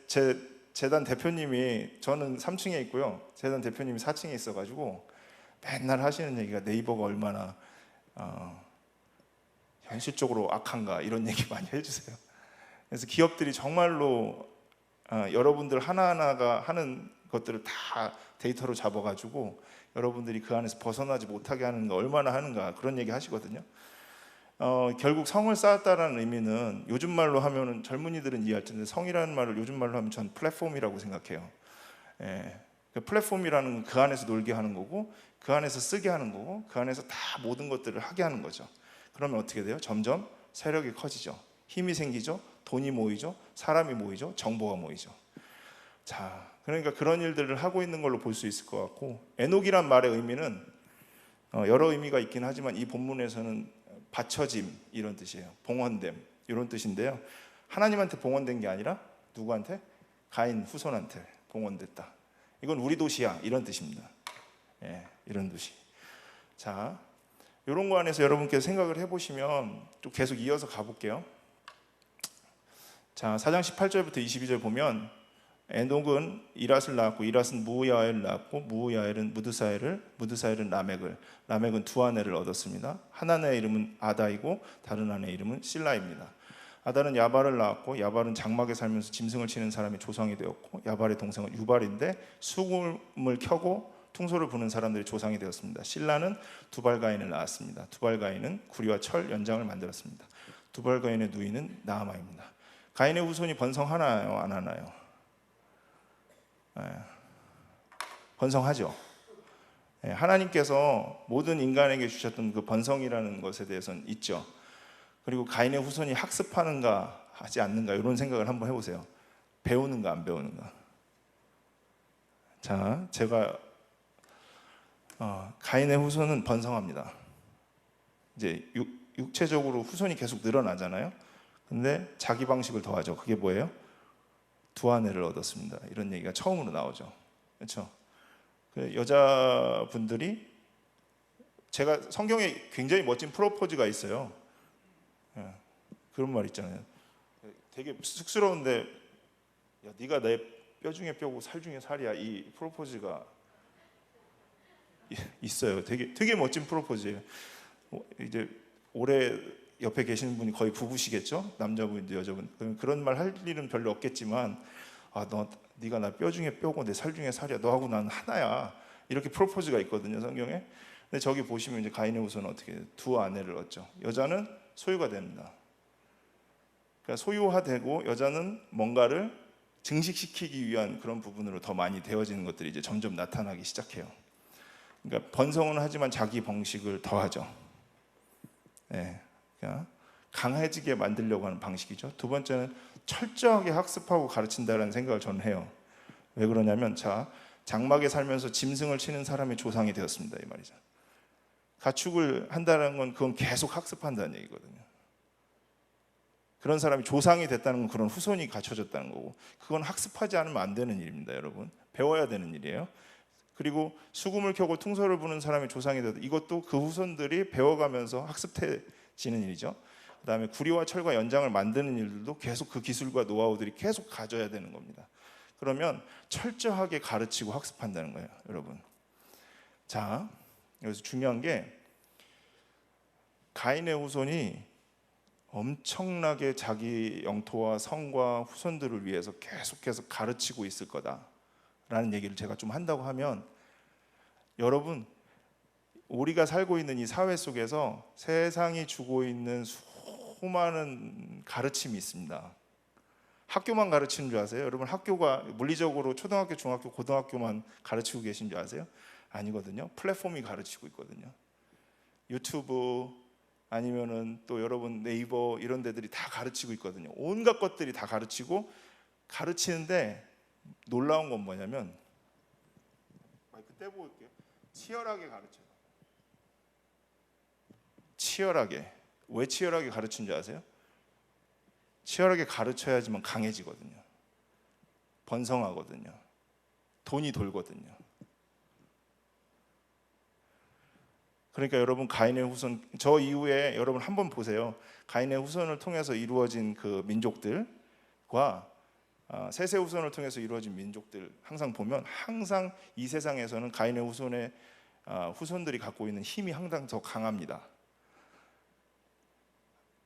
제 재단 대표님이, 저는 3층에 있고요, 재단 대표님이 4층에 있어가지고 맨날 하시는 얘기가 네이버가 얼마나 현실적으로 악한가 이런 얘기 많이 해주세요. 그래서 기업들이 정말로 여러분들 하나하나가 하는 것들을 다 데이터로 잡아가지고 여러분들이 그 안에서 벗어나지 못하게 하는 거 얼마나 하는가, 그런 얘기 하시거든요. 결국 성을 쌓았다라는 의미는, 요즘 말로 하면은 젊은이들은 이해할 텐데, 성이라는 말을 요즘 말로 하면 전 플랫폼이라고 생각해요. 그 플랫폼이라는 건 그 안에서 놀게 하는 거고, 그 안에서 쓰게 하는 거고, 그 안에서 다 모든 것들을 하게 하는 거죠. 그러면 어떻게 돼요? 점점 세력이 커지죠. 힘이 생기죠. 돈이 모이죠. 사람이 모이죠. 정보가 모이죠. 자, 그러니까 그런 일들을 하고 있는 걸로 볼 수 있을 것 같고, 에녹이란 말의 의미는 여러 의미가 있긴 하지만 이 본문에서는 받쳐짐 이런 뜻이에요. 봉헌됨 이런 뜻인데요. 하나님한테 봉헌된 게 아니라 누구한테? 가인 후손한테 봉헌됐다. 이건 우리 도시야 이런 뜻입니다. 예, 이런 도시. 자, 이런 거 안에서 여러분께서 생각을 해보시면 또 계속 이어서 가볼게요. 자, 4장 18절부터 22절 보면, 에녹은 이랏을 낳았고 이랏은 무우야엘을 낳았고 무우야엘은 무드사엘은 라멕은 두 아내를 얻었습니다. 한 아내의 이름은 아다이고 다른 아내의 이름은 실라입니다. 아다는 야발을 낳았고 야발은 장막에 살면서 짐승을 치는 사람이 조상이 되었고, 야발의 동생은 유발인데 수금을 켜고 퉁소를 부는 사람들이 조상이 되었습니다. 실라는 두발가인을 낳았습니다. 두발가인은 구리와 철 연장을 만들었습니다. 두발가인의 누이는 나아마입니다. 가인의 후손이 번성하나요, 안 하나요? 번성하죠. 하나님께서 모든 인간에게 주셨던 그 번성이라는 것에 대해서는 있죠. 그리고 가인의 후손이 학습하는가 하지 않는가 이런 생각을 한번 해보세요. 배우는가 안 배우는가. 자, 제가 가인의 후손은 번성합니다. 이제 육체적으로 후손이 계속 늘어나잖아요. 근데 자기 방식을 더하죠. 그게 뭐예요? 두 아내를 얻었습니다. 이런 얘기가 처음으로 나오죠. 그렇죠? 그 여자분들이, 제가 성경에 굉장히 멋진 프로포즈가 있어요. 그런 말 있잖아요. 되게 쑥스러운데, 야, 네가 내 뼈 중에 뼈고 살 중에 살이야. 이 프로포즈가 있어요. 되게 멋진 프로포즈예요. 이제 올해 옆에 계시는 분이 거의 부부시겠죠? 남자분인데 여자분. 그런 말 할 일은 별로 없겠지만, 네가 나 뼈 중에 뼈고 내 살 중에 살이야. 너하고 나는 하나야. 이렇게 프로포즈가 있거든요, 성경에. 근데 저기 보시면 이제 가인의 후손은 어떻게 해요? 두 아내를 얻죠. 여자는 소유가 됩니다. 그러니까 소유화되고, 여자는 뭔가를 증식시키기 위한 그런 부분으로 더 많이 되어지는 것들이 이제 점점 나타나기 시작해요. 그러니까 번성은 하지만 자기 방식을 더하죠. 네. 그러니까 강해지게 만들려고 하는 방식이죠. 두 번째는 철저하게 학습하고 가르친다는 생각을 저는 해요. 왜 그러냐면 장막에 살면서 짐승을 치는 사람이 조상이 되었습니다, 이 말이죠. 가축을 한다는 건 그건 계속 학습한다는 얘기거든요. 그런 사람이 조상이 됐다는 건 그런 후손이 갖춰졌다는 거고, 그건 학습하지 않으면 안 되는 일입니다, 여러분. 배워야 되는 일이에요. 그리고 수금을 켜고 퉁소를 부는 사람이 조상이 되다, 이것도 그 후손들이 배워가면서 학습해지는 일이죠. 그 다음에 구리와 철과 연장을 만드는 일들도 계속 그 기술과 노하우들이 계속 가져야 되는 겁니다. 그러면 철저하게 가르치고 학습한다는 거예요, 여러분. 자, 여기서 중요한 게 가인의 후손이 엄청나게 자기 영토와 성과 후손들을 위해서 계속해서 가르치고 있을 거다라는 얘기를 제가 좀 한다고 하면, 여러분, 우리가 살고 있는 이 사회 속에서 세상이 주고 있는 수많은 가르침이 있습니다. 학교만 가르치는 줄 아세요? 여러분, 학교가 물리적으로 초등학교, 중학교, 고등학교만 가르치고 계신 줄 아세요? 아니거든요. 플랫폼이 가르치고 있거든요. 유튜브 아니면은 또 여러분 네이버 이런 데들이 다 가르치고 있거든요. 온갖 것들이 다 가르치고, 가르치는데 놀라운 건 뭐냐면, 그때 볼게요. 치열하게 가르쳐요. 치열하게. 왜 치열하게 가르치는 줄 아세요? 치열하게 가르쳐야지만 강해지거든요. 번성하거든요. 돈이 돌거든요. 그러니까 여러분, 가인의 후손, 저 이후에 여러분 한번 보세요. 가인의 후손을 통해서 이루어진 그 민족들과 셋의 후손을 통해서 이루어진 민족들 항상 보면, 항상 이 세상에서는 가인의 후손의 후손들이 갖고 있는 힘이 항상 더 강합니다.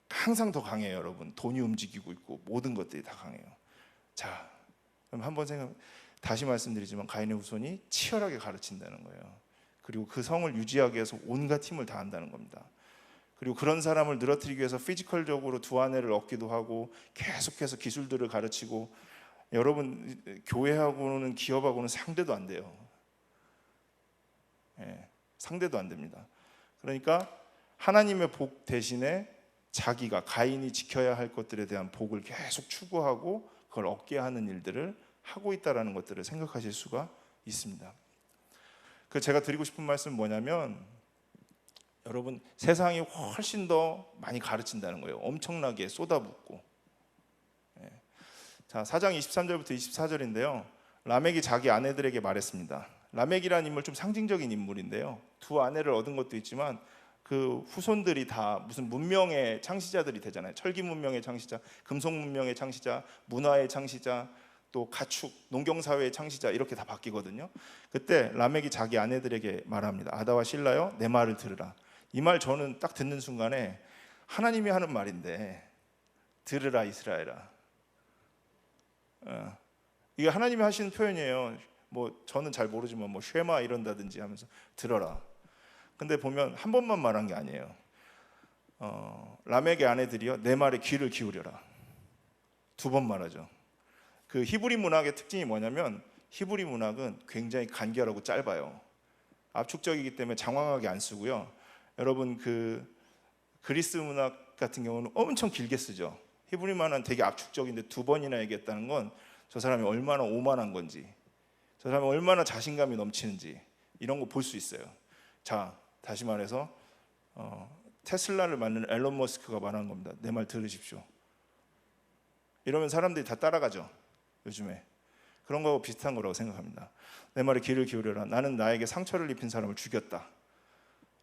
항상 더 강해요, 여러분. 돈이 움직이고 있고 모든 것들이 다 강해요. 자, 그럼 한번 다시 말씀드리지만, 가인의 후손이 치열하게 가르친다는 거예요. 그리고 그 성을 유지하기 위해서 온갖 힘을 다한다는 겁니다. 그리고 그런 사람을 늘어뜨리기 위해서 피지컬적으로 두 아내를 얻기도 하고, 계속해서 기술들을 가르치고, 여러분, 교회하고는 기업하고는 상대도 안 돼요. 상대도 안 됩니다. 그러니까 하나님의 복 대신에 자기가, 가인이 지켜야 할 것들에 대한 복을 계속 추구하고 그걸 얻게 하는 일들을 하고 있다는 것들을 생각하실 수가 있습니다. 제가 드리고 싶은 말씀은 뭐냐면, 여러분, 세상이 훨씬 더 많이 가르친다는 거예요. 엄청나게 쏟아붓고. 자, 4장 23절부터 24절인데요. 라멕이 자기 아내들에게 말했습니다. 라멕이라는 인물 좀 상징적인 인물인데요. 두 아내를 얻은 것도 있지만 그 후손들이 다 무슨 문명의 창시자들이 되잖아요. 철기 문명의 창시자, 금속 문명의 창시자, 문화의 창시자, 또 가축, 농경사회의 창시자, 이렇게 다 바뀌거든요. 그때 라멕이 자기 아내들에게 말합니다. 아다와 실라여, 내 말을 들으라. 이 말 저는 딱 듣는 순간에 하나님이 하는 말인데, 들으라 이스라엘아. 이게 하나님이 하시는 표현이에요. 뭐 저는 잘 모르지만 뭐 쉐마 이런다든지 하면서 들어라. 근데 보면 한 번만 말한 게 아니에요. 라멕의 아내들이요, 내 말에 귀를 기울여라. 두 번 말하죠. 그 히브리 문학의 특징이 뭐냐면, 히브리 문학은 굉장히 간결하고 짧아요. 압축적이기 때문에 장황하게 안 쓰고요. 여러분, 그 그리스 문학 같은 경우는 엄청 길게 쓰죠. 히브리 문학은 되게 압축적인데 두 번이나 얘기했다는 건 저 사람이 얼마나 오만한 건지, 저 사람이 얼마나 자신감이 넘치는지, 이런 거 볼 수 있어요. 자, 다시 말해서 테슬라를 만드는 앨런 머스크가 말하는 겁니다. 내 말 들으십시오. 이러면 사람들이 다 따라가죠. 요즘에 그런 거하고 비슷한 거라고 생각합니다. 내 말에 귀를 기울여라. 나는 나에게 상처를 입힌 사람을 죽였다.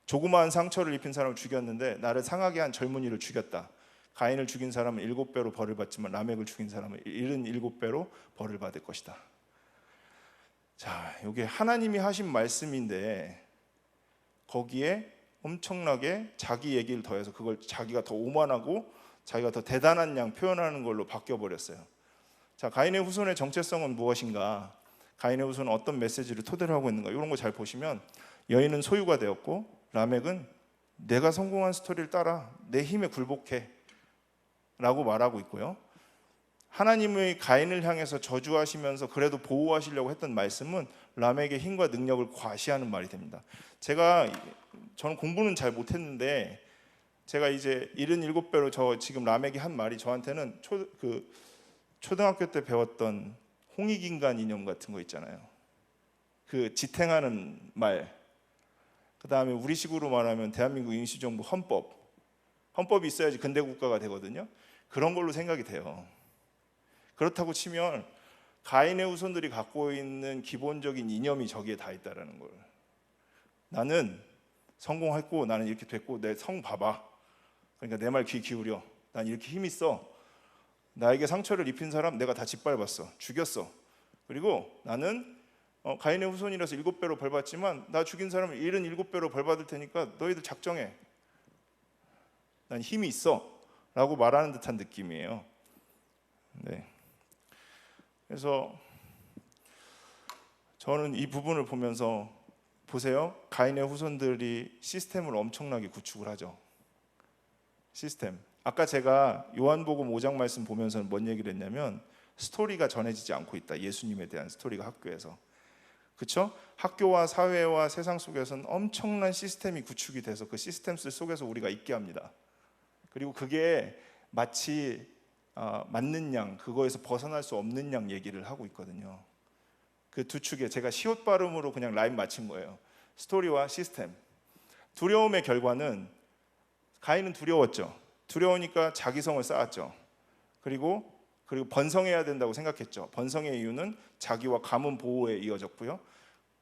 조그마한 상처를 입힌 사람을 죽였는데 나를 상하게 한 젊은이를 죽였다. 가인을 죽인 사람은 7배로 벌을 받지만 라멕을 죽인 사람은 77배로 벌을 받을 것이다. 자, 이게 하나님이 하신 말씀인데 거기에 엄청나게 자기 얘기를 더해서 그걸 자기가 더 오만하고 자기가 더 대단한 양 표현하는 걸로 바뀌어버렸어요. 자, 가인의 후손의 정체성은 무엇인가? 가인의 후손은 어떤 메시지를 토대로 하고 있는가? 이런 거 잘 보시면, 여인은 소유가 되었고 라멕은 내가 성공한 스토리를 따라 내 힘에 굴복해 라고 말하고 있고요. 하나님의 가인을 향해서 저주하시면서 그래도 보호하시려고 했던 말씀은 라멕의 힘과 능력을 과시하는 말이 됩니다. 저는 공부는 잘 못했는데 제가 이제 77배로 지금 라멕이 한 말이 저한테는 초등학교 때 배웠던 홍익인간 이념 같은 거 있잖아요. 그 지탱하는 말. 그다음에 우리식으로 말하면 대한민국 임시정부 헌법이 있어야지 근대 국가가 되거든요. 그런 걸로 생각이 돼요. 그렇다고 치면 가인의 후손들이 갖고 있는 기본적인 이념이 저기에 다 있다라는 걸. 나는 성공했고 나는 이렇게 됐고 내 성 봐봐. 그러니까 내 말 귀 기울여. 난 이렇게 힘 있어. 나에게 상처를 입힌 사람 내가 다 짓밟았어. 죽였어. 그리고 나는 가인의 후손이라서 7배로 벌 받지만 나 죽인 사람을 77배로 벌 받을 테니까 너희들 작정해. 난 힘이 있어. 라고 말하는 듯한 느낌이에요. 네. 그래서 저는 이 부분을 보면서 보세요. 가인의 후손들이 시스템을 엄청나게 구축을 하죠. 시스템. 아까 제가 요한복음 5장 말씀 보면서는 뭔 얘기를 했냐면 스토리가 전해지지 않고 있다. 예수님에 대한 스토리가 학교에서. 그렇죠? 학교와 사회와 세상 속에서는 엄청난 시스템이 구축이 돼서 그 시스템 속에서 우리가 있게 합니다. 그리고 그게 마치 맞는 양, 그거에서 벗어날 수 없는 양 얘기를 하고 있거든요. 그 두 축에 제가 시옷 발음으로 그냥 라인 맞춘 거예요. 스토리와 시스템. 두려움의 결과는 가인은 두려웠죠. 두려우니까 자기 성을 쌓았죠. 그리고 번성해야 된다고 생각했죠. 번성의 이유는 자기와 가문 보호에 이어졌고요.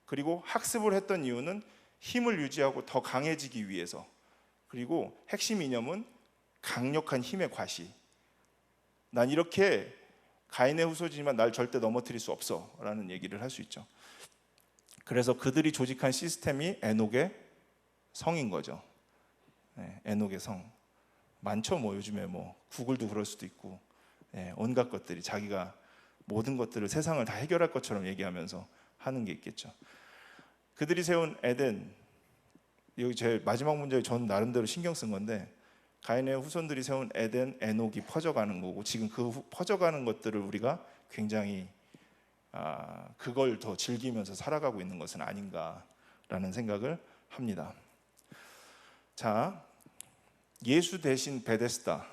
그리고 학습을 했던 이유는 힘을 유지하고 더 강해지기 위해서. 그리고 핵심 이념은 강력한 힘의 과시. 난 이렇게 가인의 후손이지만 날 절대 넘어뜨릴 수 없어 라는 얘기를 할 수 있죠. 그래서 그들이 조직한 시스템이 에녹의 성인 거죠. 네, 에녹의 성. 많죠. 뭐 요즘에 뭐 구글도 그럴 수도 있고 온갖 것들이 자기가 모든 것들을 세상을 다 해결할 것처럼 얘기하면서 하는 게 있겠죠. 그들이 세운 에덴, 여기 제 마지막 문제 전 나름대로 신경 쓴 건데 가인의 후손들이 세운 에덴, 에녹이 퍼져가는 거고 지금 그 퍼져가는 것들을 우리가 굉장히 그걸 더 즐기면서 살아가고 있는 것은 아닌가라는 생각을 합니다. 자, 예수 대신 베데스다.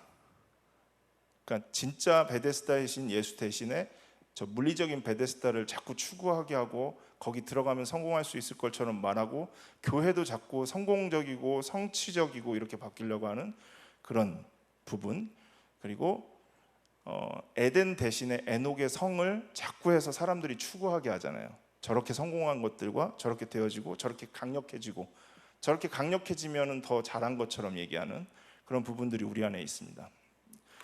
그러니까 진짜 베데스다이신 예수 대신에 저 물리적인 베데스다를 자꾸 추구하게 하고 거기 들어가면 성공할 수 있을 것처럼 말하고 교회도 자꾸 성공적이고 성취적이고 이렇게 바뀌려고 하는 그런 부분. 그리고 에덴 대신에 에녹의 성을 자꾸 해서 사람들이 추구하게 하잖아요. 저렇게 성공한 것들과 저렇게 되어지고 저렇게 강력해지고 저렇게 강력해지면 더 잘한 것처럼 얘기하는 그런 부분들이 우리 안에 있습니다.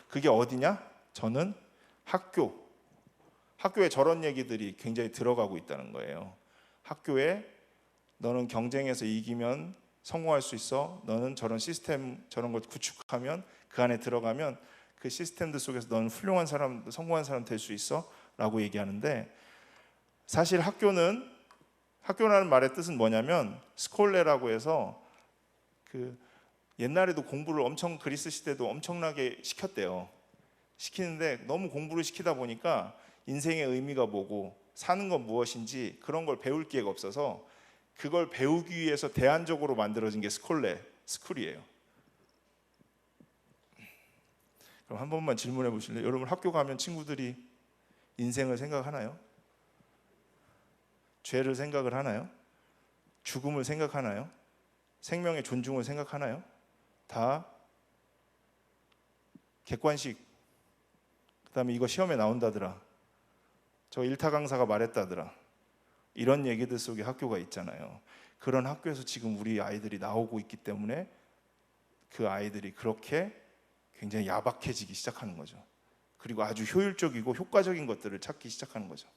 그게 어디냐? 저는 학교에 저런 얘기들이 굉장히 들어가고 있다는 거예요. 학교에 너는 경쟁에서 이기면 성공할 수 있어. 너는 저런 시스템 저런 것 구축하면 그 안에 들어가면 그 시스템들 속에서 너는 훌륭한 사람, 성공한 사람 될 수 있어 라고 얘기하는데 사실 학교라는 말의 뜻은 뭐냐면 스콜레라고 해서 그 옛날에도 공부를 그리스 시대도 엄청나게 시켰대요. 시키는데 너무 공부를 시키다 보니까 인생의 의미가 뭐고 사는 건 무엇인지 그런 걸 배울 기회가 없어서 그걸 배우기 위해서 대안적으로 만들어진 게 스쿨이에요. 그럼 한 번만 질문해 보실래요? 여러분 학교 가면 친구들이 인생을 생각하나요? 죄를 생각을 하나요? 죽음을 생각하나요? 생명의 존중을 생각하나요? 다 객관식. 그 다음에 이거 시험에 나온다더라. 저 일타 강사가 말했다더라. 이런 얘기들 속에 학교가 있잖아요. 그런 학교에서 지금 우리 아이들이 나오고 있기 때문에 그 아이들이 그렇게 굉장히 야박해지기 시작하는 거죠. 그리고 아주 효율적이고 효과적인 것들을 찾기 시작하는 거죠.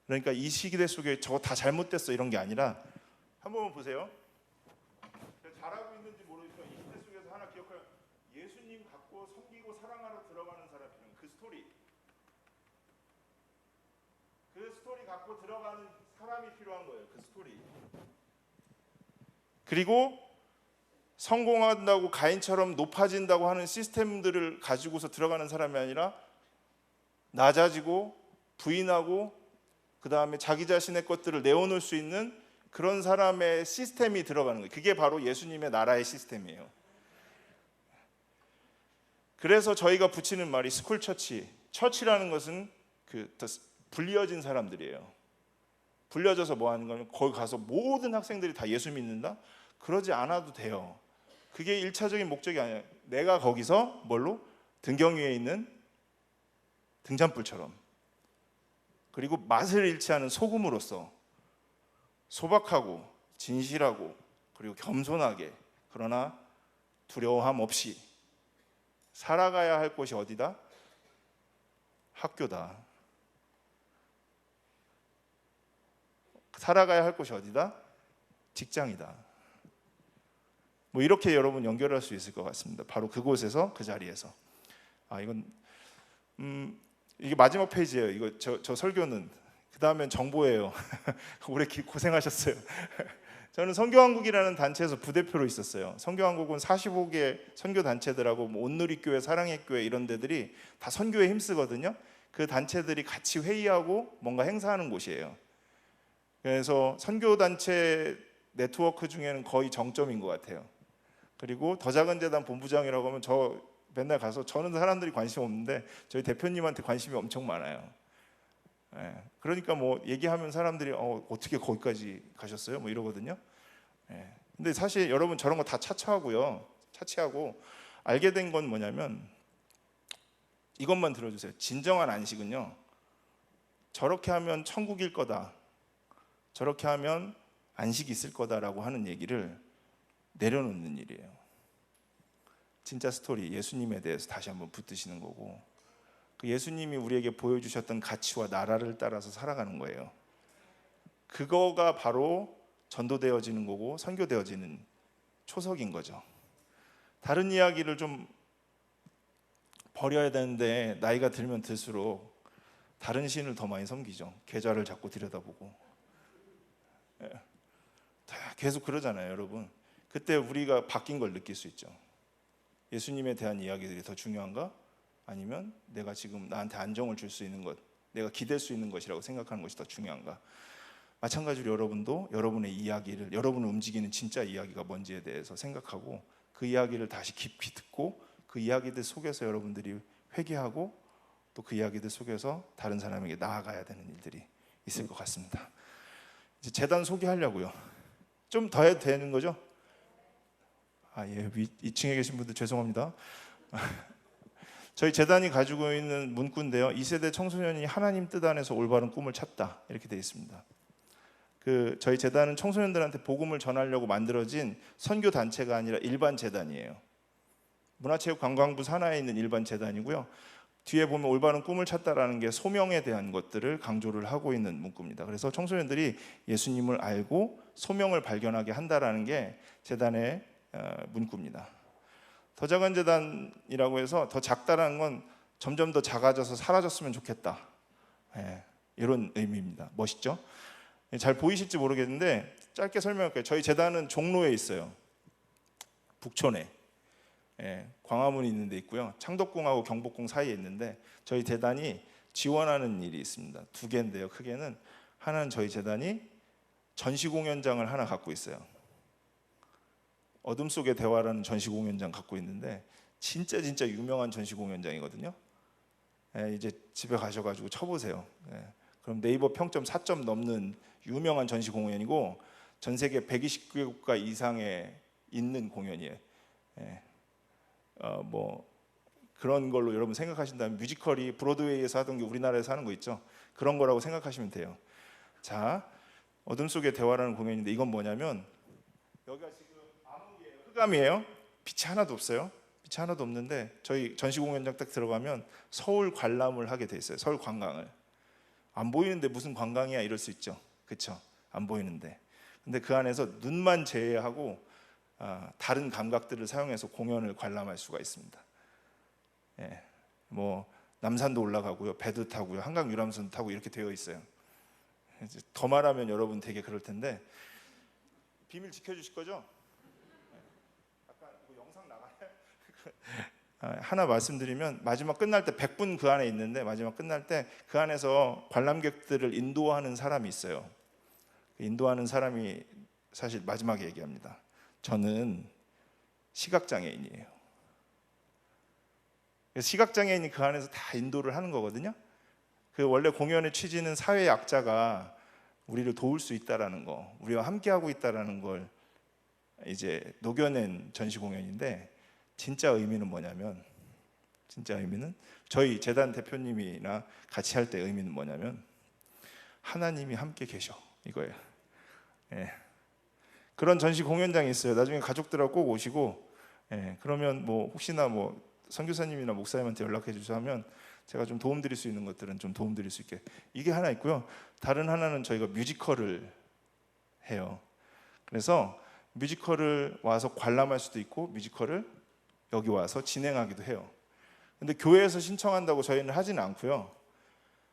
그러니까 이 시기대 속에 저거 다 잘못됐어 이런 게 아니라 한 번만 보세요. 잘하고 있는지 모르겠지만 이 시대 속에서 하나 기억할 예수님 갖고 섬기고 사랑하러 들어가는 사람이라는 그 스토리. 그 스토리 갖고 들어가는 사람이 필요한 거예요. 그 스토리. 그리고 성공한다고 가인처럼 높아진다고 하는 시스템들을 가지고서 들어가는 사람이 아니라 낮아지고 부인하고 그 다음에 자기 자신의 것들을 내어놓을 수 있는 그런 사람의 시스템이 들어가는 거예요. 그게 바로 예수님의 나라의 시스템이에요. 그래서 저희가 붙이는 말이 스쿨처치, 처치라는 것은 불리어진 사람들이에요. 불려져서 뭐 하는 거면 거기 가서 모든 학생들이 다 예수 믿는다? 그러지 않아도 돼요. 그게 일차적인 목적이 아니에요. 내가 거기서 뭘로? 등경 위에 있는 등잔불처럼, 그리고 맛을 잃지 않은 소금으로서 소박하고 진실하고 그리고 겸손하게, 그러나 두려워함 없이 살아가야 할 곳이 어디다? 학교다. 살아가야 할 곳이 어디다? 직장이다. 뭐 이렇게 여러분 연결할 수 있을 것 같습니다. 바로 그곳에서, 그 자리에서. 이건 이게 마지막 페이지예요. 이거 저 설교는 그 다음엔 정보예요. 오래 고생하셨어요. 저는 선교왕국이라는 단체에서 부대표로 있었어요. 선교왕국은 45개 선교 단체들하고 뭐 온누리교회, 사랑의 교회 이런 데들이 다 선교에 힘쓰거든요. 그 단체들이 같이 회의하고 뭔가 행사하는 곳이에요. 그래서 선교 단체 네트워크 중에는 거의 정점인 것 같아요. 그리고 더 작은 재단 본부장이라고 하면 저 맨날 가서, 저는 사람들이 관심 없는데 저희 대표님한테 관심이 엄청 많아요. 그러니까 뭐 얘기하면 사람들이 어떻게 거기까지 가셨어요? 뭐 이러거든요. 근데 사실 여러분 저런 거 다 차치하고요. 차치하고 알게 된 건 뭐냐면 이것만 들어주세요. 진정한 안식은요, 저렇게 하면 천국일 거다, 저렇게 하면 안식이 있을 거다라고 하는 얘기를 내려놓는 일이에요. 진짜 스토리, 예수님에 대해서 다시 한번 붙드시는 거고, 그 예수님이 우리에게 보여주셨던 가치와 나라를 따라서 살아가는 거예요. 그거가 바로 전도되어지는 거고 선교되어지는 초석인 거죠. 다른 이야기를 좀 버려야 되는데 나이가 들면 들수록 다른 신을 더 많이 섬기죠. 계좌를 자꾸 들여다보고. 계속 그러잖아요, 여러분. 그때 우리가 바뀐 걸 느낄 수 있죠. 예수님에 대한 이야기들이 더 중요한가? 아니면 내가 지금 나한테 안정을 줄 수 있는 것, 내가 기댈 수 있는 것이라고 생각하는 것이 더 중요한가? 마찬가지로 여러분도 여러분의 이야기를, 여러분을 움직이는 진짜 이야기가 뭔지에 대해서 생각하고 그 이야기를 다시 깊이 듣고 그 이야기들 속에서 여러분들이 회개하고 또 그 이야기들 속에서 다른 사람에게 나아가야 되는 일들이 있을 것 같습니다. 이제 재단 소개하려고요. 좀 더 해도 되는 거죠? 예, 2층에 계신 분들 죄송합니다. 저희 재단이 가지고 있는 문구인데요, 2세대 청소년이 하나님 뜻 안에서 올바른 꿈을 찾다, 이렇게 되어 있습니다. 저희 재단은 청소년들한테 복음을 전하려고 만들어진 선교 단체가 아니라 일반 재단이에요. 문화체육관광부 산하에 있는 일반 재단이고요. 뒤에 보면 올바른 꿈을 찾다라는 게 소명에 대한 것들을 강조를 하고 있는 문구입니다. 그래서 청소년들이 예수님을 알고 소명을 발견하게 한다라는 게 재단의 문구입니다. 더 작은 재단이라고 해서 더 작다라는 건 점점 더 작아져서 사라졌으면 좋겠다, 이런 의미입니다. 멋있죠? 잘 보이실지 모르겠는데 짧게 설명할게요. 저희 재단은 종로에 있어요. 북촌에. 광화문이 있는 데 있고요. 창덕궁하고 경복궁 사이에 있는데 저희 재단이 지원하는 일이 있습니다. 2개인데요. 크게는 하나는 저희 재단이 전시공연장을 하나 갖고 있어요. 어둠 속의 대화라는 전시공연장 갖고 있는데 진짜 유명한 전시공연장이거든요. 이제 집에 가셔가지고 쳐보세요. 그럼 네이버 평점 4점 넘는 유명한 전시공연이고 전 세계 120개국가 이상에 있는 공연이에요. 뭐 그런 걸로 여러분 생각하신다면 뮤지컬이 브로드웨이에서 하던 게 우리나라에서 하는 거 있죠. 그런 거라고 생각하시면 돼요. 자, 어둠 속의 대화라는 공연인데 이건 뭐냐면 여기가 지금 암흑이에요. 흑암이에요. 빛이 하나도 없어요. 빛이 하나도 없는데 저희 전시공연장 딱 들어가면 서울 관람을 하게 돼 있어요. 서울 관광을. 안 보이는데 무슨 관광이야 이럴 수 있죠. 그렇죠? 안 보이는데. 근데 그 안에서 눈만 제외하고 다른 감각들을 사용해서 공연을 관람할 수가 있습니다. 뭐 남산도 올라가고요, 배도 타고요, 한강 유람선 타고 이렇게 되어 있어요. 더 말하면 여러분 되게 그럴 텐데 비밀 지켜주실 거죠? 아까 이거 영상 나가요? 하나 말씀드리면 마지막 끝날 때 100분 그 안에 있는데 마지막 끝날 때 그 안에서 관람객들을 인도하는 사람이 있어요. 인도하는 사람이 사실 마지막에 얘기합니다. '저는 시각장애인이에요. 시각장애인이 그 안에서 다 인도를 하는 거거든요. 그 원래 공연의 취지는 사회 약자가 우리를 도울 수 있다라는 거, 우리와 함께하고 있다라는 걸 이제 녹여낸 전시 공연인데, 진짜 의미는 뭐냐면, 진짜 의미는 저희 재단 대표님이나 같이 할 때 의미는 뭐냐면 하나님이 함께 계셔, 이거예요. 예. 그런 전시 공연장이 있어요. 나중에 가족들하고 꼭 오시고, 예. 그러면 뭐 혹시나 뭐 선교사님이나 목사님한테 연락해 주셔서 하면 제가 좀 도움 드릴 수 있는 것들은 좀 도움 드릴 수 있게, 이게 하나 있고요. 다른 하나는 저희가 뮤지컬을 해요. 그래서 뮤지컬을 와서 관람할 수도 있고 뮤지컬을 여기 와서 진행하기도 해요. 근데 교회에서 신청한다고 저희는 하지는 않고요.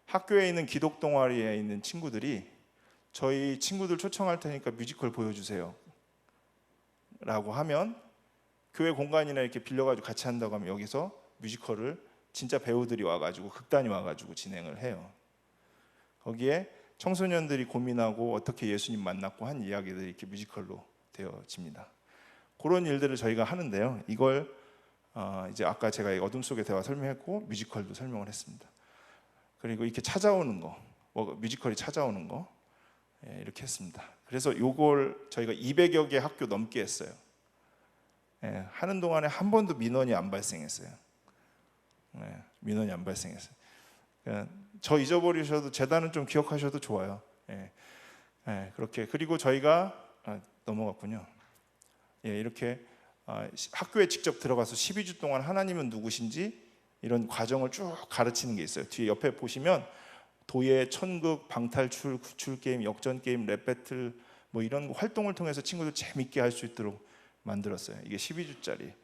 학교에 있는 기독 동아리에 있는 친구들이 저희 친구들 초청할 테니까 뮤지컬 보여주세요 라고 하면, 교회 공간이나 이렇게 빌려가지고 같이 한다고 하면 여기서 뮤지컬을 진짜 배우들이 와가지고, 극단이 와가지고 진행을 해요. 거기에 청소년들이 고민하고 어떻게 예수님 만났고 한 이야기들이 이렇게 뮤지컬로 되어집니다. 그런 일들을 저희가 하는데요. 이걸 이제 아까 제가 어둠 속의 대화 설명했고 뮤지컬도 설명을 했습니다. 그리고 이렇게 찾아오는 거, 뮤지컬이 찾아오는 거, 예, 이렇게 했습니다. 그래서 이걸 저희가 200여 개 학교 넘게 했어요. 예, 하는 동안에 한 번도 민원이 안 발생했어요. 예, 민원이 안 발생했어요. 그러니까 저 잊어버리셔도 재단은 좀 기억하셔도 좋아요. 예, 예, 그렇게. 그리고 저희가 넘어갔군요. 예, 이렇게 학교에 직접 들어가서 12주 동안 하나님은 누구신지 이런 과정을 쭉 가르치는 게 있어요. 뒤에 옆에 보시면 도예, 천극, 방탈출, 구출 게임, 역전 게임, 랩 배틀 뭐 이런 활동을 통해서 친구들 재밌게 할 수 있도록 만들었어요. 이게 12주짜리.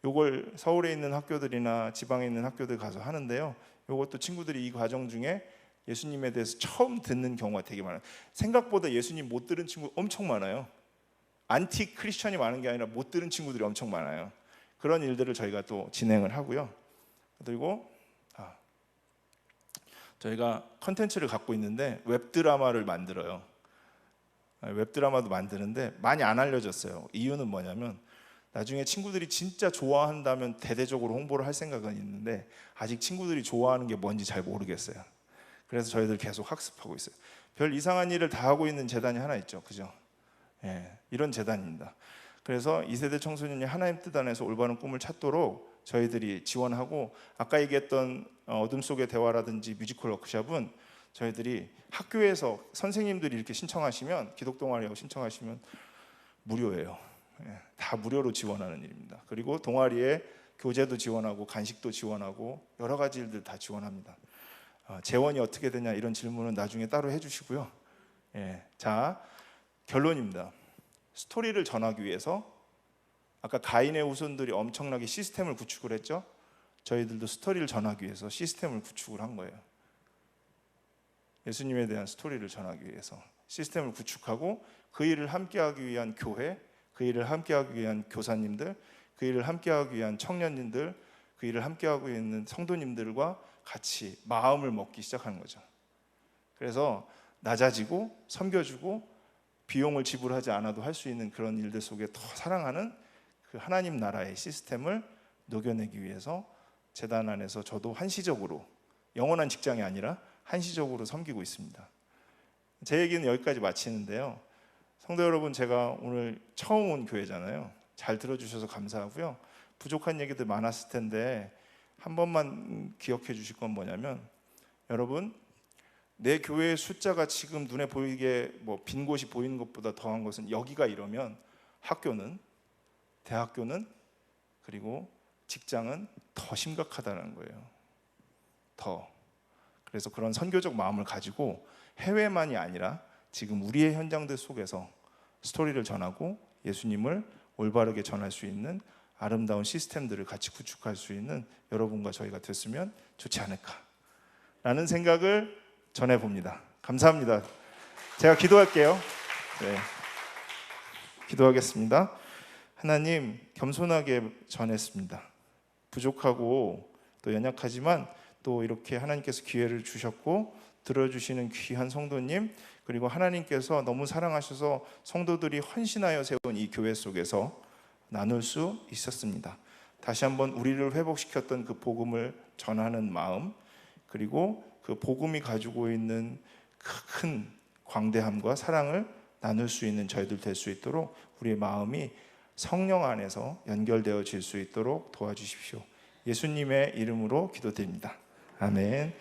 요걸 서울에 있는 학교들이나 지방에 있는 학교들 가서 하는데요. 요것도 친구들이 이 과정 중에 예수님에 대해서 처음 듣는 경우가 되게 많아요. 생각보다 예수님 못 들은 친구 엄청 많아요. 안티 크리스천이 많은 게 아니라 못 들은 친구들이 엄청 많아요. 그런 일들을 저희가 또 진행을 하고요. 그리고 저희가 컨텐츠를 갖고 있는데 웹드라마를 만들어요. 웹드라마도 만드는데 많이 안 알려졌어요. 이유는 뭐냐면 나중에 친구들이 진짜 좋아한다면 대대적으로 홍보를 할 생각은 있는데 아직 친구들이 좋아하는 게 뭔지 잘 모르겠어요. 그래서 저희들 계속 학습하고 있어요. 별 이상한 일을 다 하고 있는 재단이 하나 있죠. 그죠? 예, 이런 재단입니다. 그래서 2세대 청소년이 하나님 뜻 안에서 올바른 꿈을 찾도록 저희들이 지원하고, 아까 얘기했던 어둠 속의 대화라든지 뮤지컬 워크숍은 저희들이 학교에서 선생님들이 이렇게 신청하시면, 기독동아리하고 신청하시면 무료예요. 예, 다 무료로 지원하는 일입니다. 그리고 동아리에 교재도 지원하고 간식도 지원하고 여러 가지 일들 다 지원합니다. 재원이 어떻게 되냐 이런 질문은 나중에 따로 해주시고요. 예, 자, 결론입니다. 스토리를 전하기 위해서 아까 가인의 후손들이 엄청나게 시스템을 구축을 했죠. 저희들도 스토리를 전하기 위해서 시스템을 구축을 한 거예요. 예수님에 대한 스토리를 전하기 위해서 시스템을 구축하고, 그 일을 함께하기 위한 교회, 그 일을 함께하기 위한 교사님들, 그 일을 함께하기 위한 청년님들, 그 일을 함께하고 있는 성도님들과 같이 마음을 먹기 시작하는 거죠. 그래서 낮아지고 섬겨주고 비용을 지불하지 않아도 할 수 있는 그런 일들 속에 더 사랑하는 그 하나님 나라의 시스템을 녹여내기 위해서 재단 안에서 저도 한시적으로, 영원한 직장이 아니라 한시적으로 섬기고 있습니다. 제 얘기는 여기까지 마치는데요. 성도 여러분, 제가 오늘 처음 온 교회잖아요. 잘 들어주셔서 감사하고요. 부족한 얘기들 많았을 텐데 한 번만 기억해 주실 건 뭐냐면, 여러분, 내 교회의 숫자가 지금 눈에 보이게 빈 곳이 보이는 것보다 더한 것은, 여기가 이러면 학교는, 대학교는, 그리고 직장은 더 심각하다는 거예요. 더. 그래서 그런 선교적 마음을 가지고 해외만이 아니라 지금 우리의 현장들 속에서 스토리를 전하고 예수님을 올바르게 전할 수 있는 아름다운 시스템들을 같이 구축할 수 있는 여러분과 저희가 됐으면 좋지 않을까라는 생각을 전해봅니다. 감사합니다. 제가 기도할게요. 네. 기도하겠습니다. 하나님, 겸손하게 전했습니다. 부족하고 또 연약하지만 또 이렇게 하나님께서 기회를 주셨고 들어주시는 귀한 성도님, 그리고 하나님께서 너무 사랑하셔서 성도들이 헌신하여 세운 이 교회 속에서 나눌 수 있었습니다. 다시 한번 우리를 회복시켰던 그 복음을 전하는 마음, 그리고 그 복음이 가지고 있는 큰 광대함과 사랑을 나눌 수 있는 저희들 될 수 있도록 우리의 마음이 성령 안에서 연결되어질 수 있도록 도와주십시오. 예수님의 이름으로 기도드립니다. 아멘.